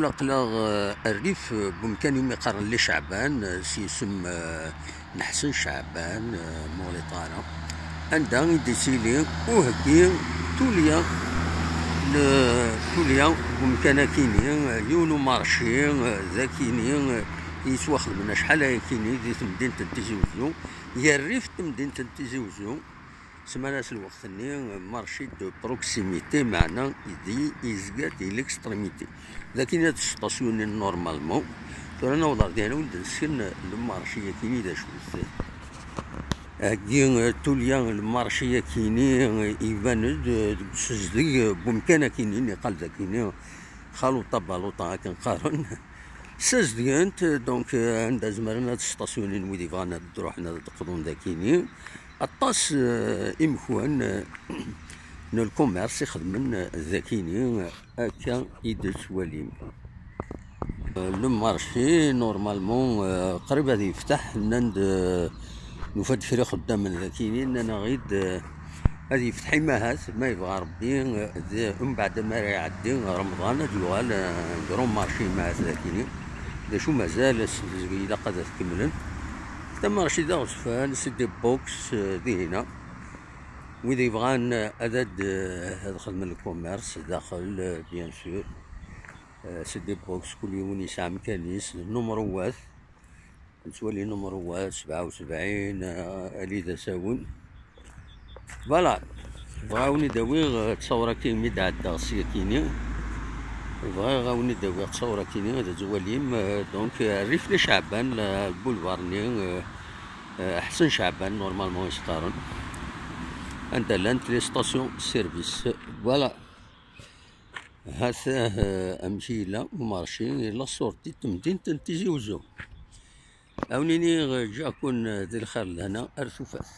ولا قلاغ الريف بإمكانهم يقارن لي شعبان سيسم نحسن شعبان موريطانا عندها ديسيلي وهكي توليا بإمكانها كيني يونو مارشي ذا كيني يسواخد من شحال كيني دي مدينة تيزي وزو يا الريف مدينة تيزي وزو سماناس الوقت ني مارشي دو بروكسيميتي معنا يدي يزكا دي ليكستريميتي لكن هاد السطاسيون نورمالمون رانا وضع ديالنا ندسكن المارشيه كيني دا شوف هاكي توليا المارشيه كيني يبان سزدي بمكانها كيني نقال ذا كيني خلوطه بالوطه هاكا نقارن سزديانت دونك عندها زمرنا هاد السطاسيون ويدي بغانا نروح نقضون ذا كيني الطاس إمكان الكوميرس يخدمن ذاكيني هكا يدس وليم لو مارشي نورمالمون قريب غادي يفتح نند نفد فري خدام من ذاكيني اننا غيد غادي يفتح ما يبغى ربي من بعد ما يعدي رمضان دوال نديرو مارشي ماهات ذاكيني دا شو مازال الزبيله قد تكملن مارشي دا غصفان سيدي بوكس دي هنا وإذا يبغان أداد خدمة الكوميرس داخل بيان سور سيدي بوكس كل يوم يسعى مكانيس نمروات نتولي نمروات 77 أليدا ساون فوالا بغاوني داوي تصورا كي ميد عدا غسيا كيني بغاوني داوي تصورا كيني هذا زواليم دونك الريف لي شعبان البولفارني احسن شعبان نورمالمون يسقارن عندها لانت لي ستاسيون سيرفيس فوالا هذا امشي لا مارشي لا سورتي تمدين تيزي وزو اونيني جاكون ذي الخير لهنا ارثوفاس.